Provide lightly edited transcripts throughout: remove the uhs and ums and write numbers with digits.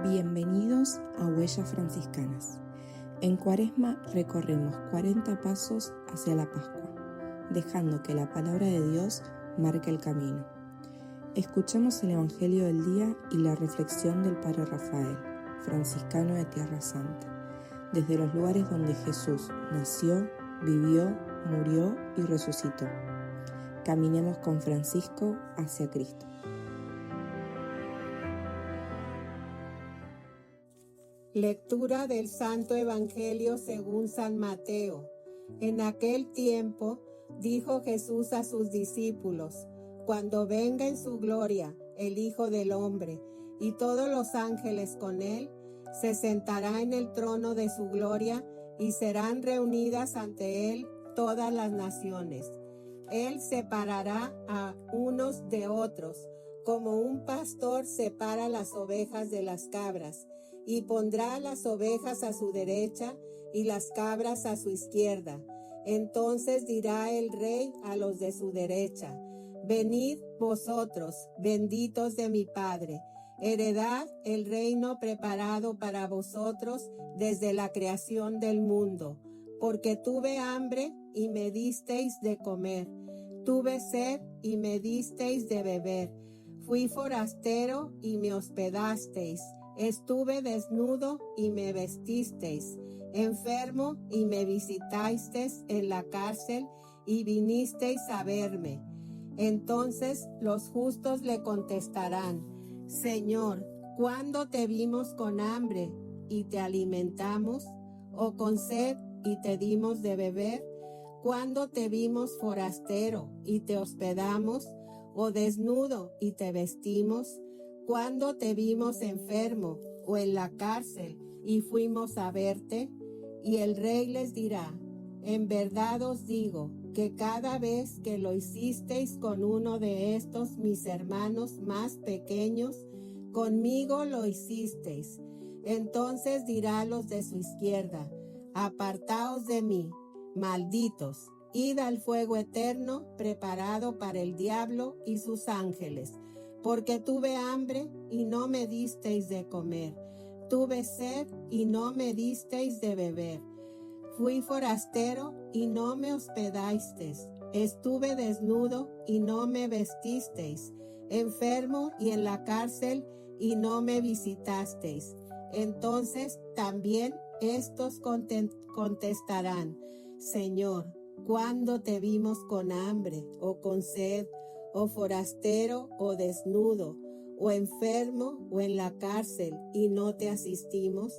Bienvenidos a Huellas Franciscanas. En Cuaresma recorremos 40 pasos hacia la Pascua, dejando que la palabra de Dios marque el camino. Escuchamos el Evangelio del día y la reflexión del Padre Rafael, franciscano de Tierra Santa, desde los lugares donde Jesús nació, vivió, murió y resucitó. Caminemos con Francisco hacia Cristo. Lectura del Santo Evangelio según San Mateo. En aquel tiempo dijo Jesús a sus discípulos: cuando venga en su gloria el Hijo del Hombre y todos los ángeles con él, se sentará en el trono de su gloria y serán reunidas ante él todas las naciones. Él separará a unos de otros, como un pastor separa las ovejas de las cabras, y pondrá las ovejas a su derecha y las cabras a su izquierda. Entonces dirá el Rey a los de su derecha: venid vosotros, benditos de mi Padre, heredad el reino preparado para vosotros desde la creación del mundo, porque tuve hambre y me disteis de comer, tuve sed y me disteis de beber, fui forastero y me hospedasteis, estuve desnudo y me vestisteis, enfermo y me visitasteis en la cárcel y vinisteis a verme. Entonces los justos le contestarán: Señor, ¿cuándo te vimos con hambre y te alimentamos? ¿O con sed y te dimos de beber? ¿Cuándo te vimos forastero y te hospedamos? ¿O desnudo y te vestimos? ¿Cuándo te vimos enfermo o en la cárcel y fuimos a verte? Y el Rey les dirá: en verdad os digo que cada vez que lo hicisteis con uno de estos mis hermanos más pequeños, conmigo lo hicisteis. Entonces dirá a los de su izquierda: apartaos de mí, malditos, id al fuego eterno preparado para el diablo y sus ángeles. Porque tuve hambre y no me disteis de comer, tuve sed y no me disteis de beber, fui forastero y no me hospedasteis, estuve desnudo y no me vestisteis, enfermo y en la cárcel y no me visitasteis. Entonces también estos contestarán: Señor, ¿cuándo te vimos con hambre o con sed, o forastero o desnudo, o enfermo o en la cárcel y no te asistimos?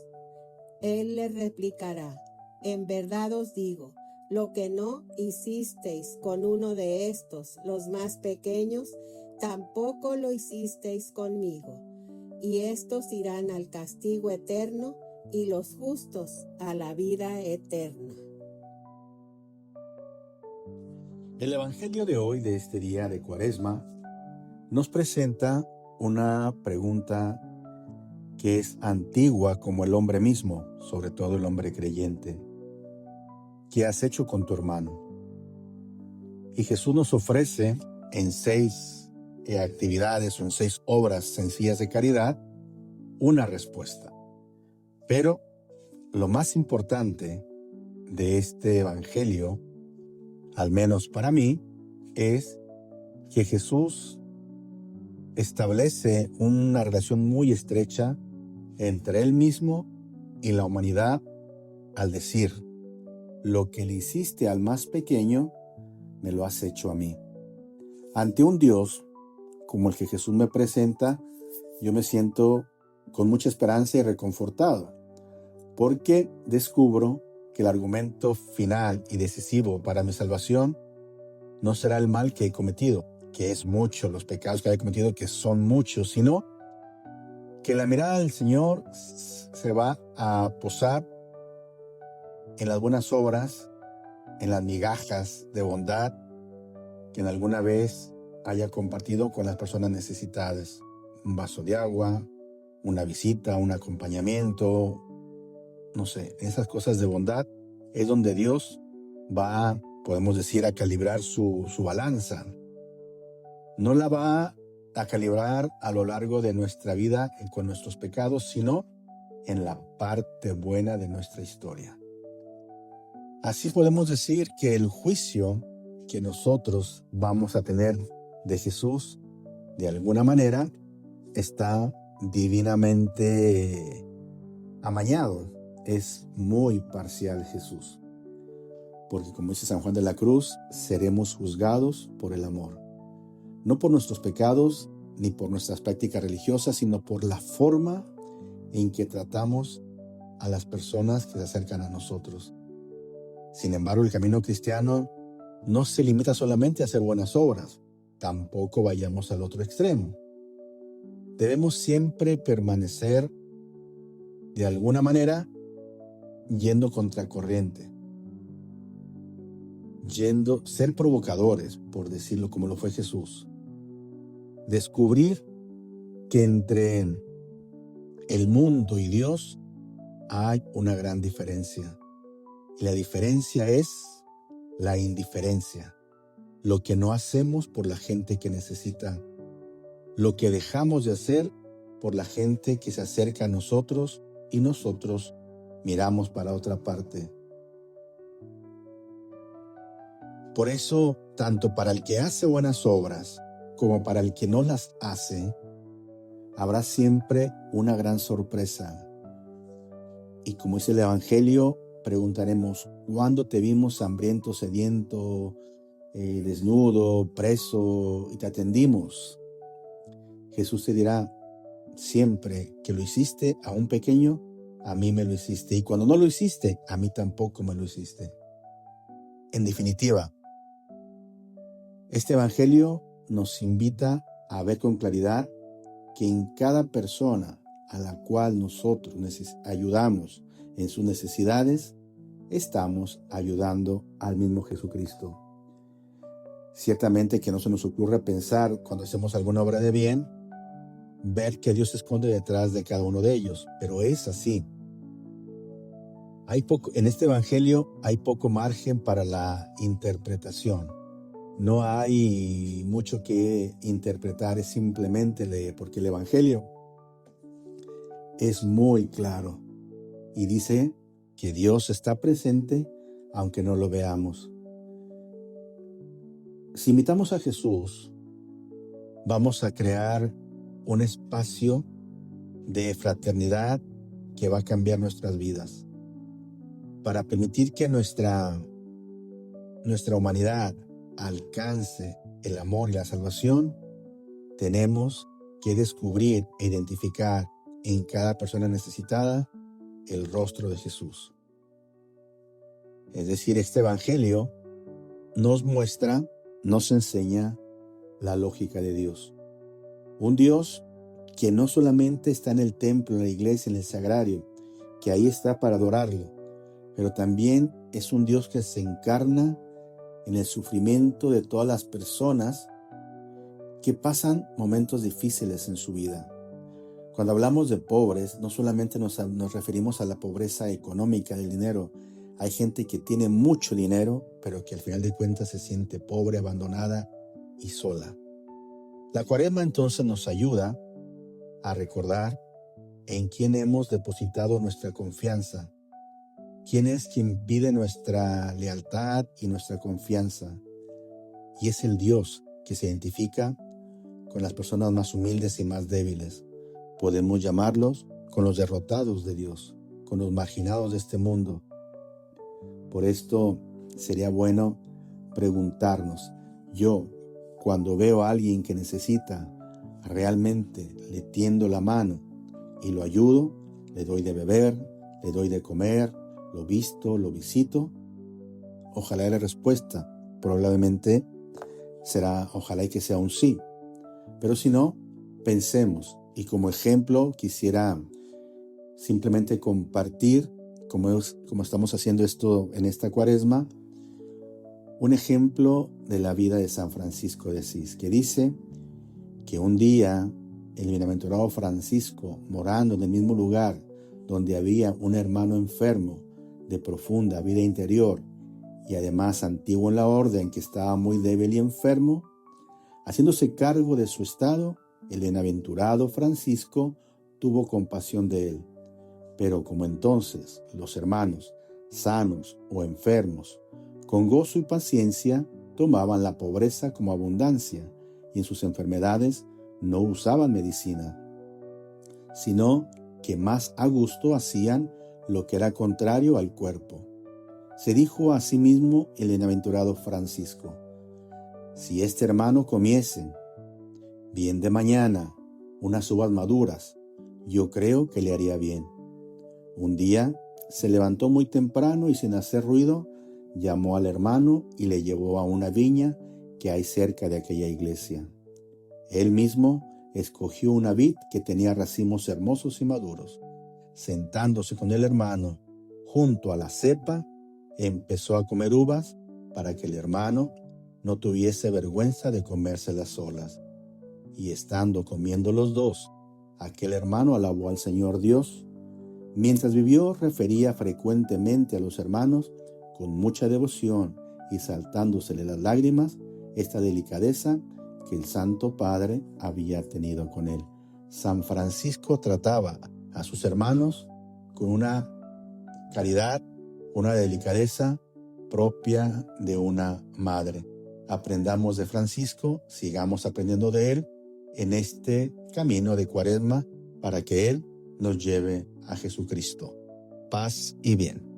Él les replicará: en verdad os digo, lo que no hicisteis con uno de estos, los más pequeños, tampoco lo hicisteis conmigo. Y estos irán al castigo eterno y los justos a la vida eterna. El Evangelio de hoy, de este día de Cuaresma, nos presenta una pregunta que es antigua como el hombre mismo, sobre todo el hombre creyente. ¿Qué has hecho con tu hermano? Y Jesús nos ofrece en 6 actividades o en 6 obras sencillas de caridad una respuesta. Pero lo más importante de este Evangelio, al menos para mí, es que Jesús establece una relación muy estrecha entre Él mismo y la humanidad al decir: lo que le hiciste al más pequeño, me lo has hecho a mí. Ante un Dios como el que Jesús me presenta, yo me siento con mucha esperanza y reconfortado, porque descubro que el argumento final y decisivo para mi salvación no será el mal que he cometido, que es mucho, los pecados que he cometido, que son muchos, sino que la mirada del Señor se va a posar en las buenas obras, en las migajas de bondad que en alguna vez haya compartido con las personas necesitadas. Un vaso de agua, una visita, un acompañamiento, no sé, esas cosas de bondad es donde Dios va, podemos decir, a calibrar su balanza. No la va a calibrar a lo largo de nuestra vida con nuestros pecados, sino en la parte buena de nuestra historia. Así podemos decir que el juicio que nosotros vamos a tener de Jesús, de alguna manera, está divinamente amañado. Es muy parcial Jesús. Porque como dice San Juan de la Cruz, seremos juzgados por el amor. No por nuestros pecados ni por nuestras prácticas religiosas, sino por la forma en que tratamos a las personas que se acercan a nosotros. Sin embargo, el camino cristiano no se limita solamente a hacer buenas obras. Tampoco vayamos al otro extremo. Debemos siempre permanecer, de alguna manera, yendo contracorriente. Ser provocadores, por decirlo como lo fue Jesús. Descubrir que entre el mundo y Dios hay una gran diferencia. Y la diferencia es la indiferencia. Lo que no hacemos por la gente que necesita. Lo que dejamos de hacer por la gente que se acerca a nosotros y nosotros miramos para otra parte. Por eso, tanto para el que hace buenas obras como para el que no las hace, habrá siempre una gran sorpresa. Y como dice el Evangelio, preguntaremos, ¿cuándo te vimos hambriento, sediento, desnudo, preso y te atendimos? Jesús te dirá, siempre que lo hiciste a un pequeño, a mí me lo hiciste. Y cuando no lo hiciste, a mí tampoco me lo hiciste. En definitiva, este Evangelio nos invita a ver con claridad que en cada persona a la cual nosotros ayudamos en sus necesidades, estamos ayudando al mismo Jesucristo. Ciertamente que no se nos ocurra pensar cuando hacemos alguna obra de bien, ver que Dios se esconde detrás de cada uno de ellos, pero es así. En este Evangelio hay poco margen para la interpretación. No hay mucho que interpretar, es simplemente leer, porque el Evangelio es muy claro y dice que Dios está presente aunque no lo veamos. Si imitamos a Jesús, vamos a crear un espacio de fraternidad que va a cambiar nuestras vidas. Para permitir que nuestra humanidad alcance el amor y la salvación, tenemos que descubrir e identificar en cada persona necesitada el rostro de Jesús. Es decir, este Evangelio nos muestra, nos enseña la lógica de Dios. Un Dios que no solamente está en el templo, en la iglesia, en el sagrario, que ahí está para adorarlo, pero también es un Dios que se encarna en el sufrimiento de todas las personas que pasan momentos difíciles en su vida. Cuando hablamos de pobres, no solamente nos referimos a la pobreza económica del dinero. Hay gente que tiene mucho dinero, pero que al final de cuentas se siente pobre, abandonada y sola. La Cuaresma entonces nos ayuda a recordar en quién hemos depositado nuestra confianza. ¿Quién es quien pide nuestra lealtad y nuestra confianza? Y es el Dios que se identifica con las personas más humildes y más débiles. Podemos llamarlos con los derrotados de Dios, con los marginados de este mundo. Por esto sería bueno preguntarnos, yo cuando veo a alguien que necesita, realmente le tiendo la mano y lo ayudo, le doy de beber, le doy de comer, lo visto, lo visito. Ojalá la respuesta probablemente será, ojalá y que sea un sí. Pero si no, pensemos. Y como ejemplo quisiera simplemente compartir, como estamos haciendo esto en esta Cuaresma, un ejemplo de la vida de San Francisco de Asís, que dice que un día el bienaventurado Francisco, morando en el mismo lugar donde había un hermano enfermo de profunda vida interior y además antiguo en la orden, que estaba muy débil y enfermo, Haciéndose cargo de su estado, el bienaventurado Francisco tuvo compasión de él. Pero como entonces los hermanos, sanos o enfermos, con gozo y paciencia, tomaban la pobreza como abundancia y en sus enfermedades no usaban medicina, sino que más a gusto hacían lo que era contrario al cuerpo. Se dijo a sí mismo el bienaventurado Francisco: si este hermano comiese bien de mañana unas uvas maduras, yo creo que le haría bien. Un día se levantó muy temprano y sin hacer ruido, llamó al hermano y le llevó a una viña que hay cerca de aquella iglesia. Él mismo escogió una vid que tenía racimos hermosos y maduros. Sentándose con el hermano junto a la cepa, empezó a comer uvas para que el hermano no tuviese vergüenza de comérselas solas. Y estando comiendo los dos, aquel hermano alabó al Señor Dios. Mientras vivió, refería frecuentemente a los hermanos, con mucha devoción y saltándosele las lágrimas, esta delicadeza que el Santo Padre había tenido con él. San Francisco trataba a sus hermanos con una caridad, una delicadeza propia de una madre. Aprendamos de Francisco, sigamos aprendiendo de él en este camino de Cuaresma para que él nos lleve a Jesucristo. Paz y bien.